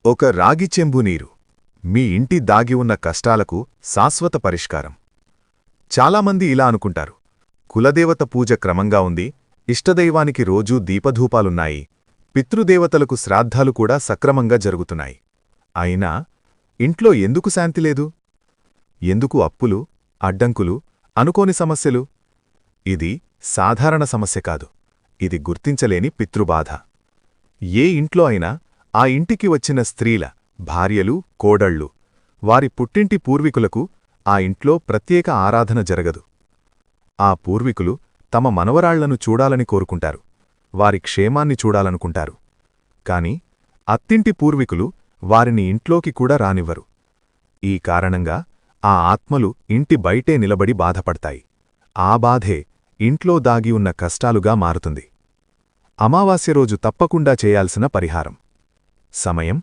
ఒక రాగి చెంబు నీరు మీ ఇంటి దాగి ఉన్న కష్టాలకు శాశ్వత పరిష్కారం. చాలామంది ఇలా అనుకుంటారు, కులదేవత పూజ క్రమంగా ఉంది, ఇష్టదైవానికి రోజూ దీపధూపాలున్నాయి, పితృదేవతలకు శ్రాద్ధాలు కూడా సక్రమంగా జరుగుతున్నాయి. అయినా ఇంట్లో ఎందుకు శాంతిలేదు? ఎందుకు అప్పులు, అడ్డంకులు, అనుకోని సమస్యలు? ఇది సాధారణ సమస్య కాదు, ఇది గుర్తించలేని పితృబాధ. ఏ ఇంట్లో అయినా ఆ ఇంటికి వచ్చిన స్త్రీల, భార్యలు, కోడళ్ళు, వారి పుట్టింటి పూర్వీకులకు ఆ ఇంట్లో ప్రత్యేక ఆరాధన జరగదు. ఆ పూర్వీకులు తమ మనవరాళ్లను చూడాలని కోరుకుంటారు, వారి క్షేమాన్ని చూడాలనుకుంటారు. కాని అత్తింటి పూర్వీకులు వారిని ఇంట్లోకి కూడా రానివ్వరు. ఈ కారణంగా ఆ ఆత్మలు ఇంటి బయటే నిలబడి బాధపడతాయి. ఆ బాధే ఇంట్లో దాగి ఉన్న కష్టాలుగా మారుతుంది. అమావాస్య రోజు తప్పకుండా చేయాల్సిన పరిహారం. సమయం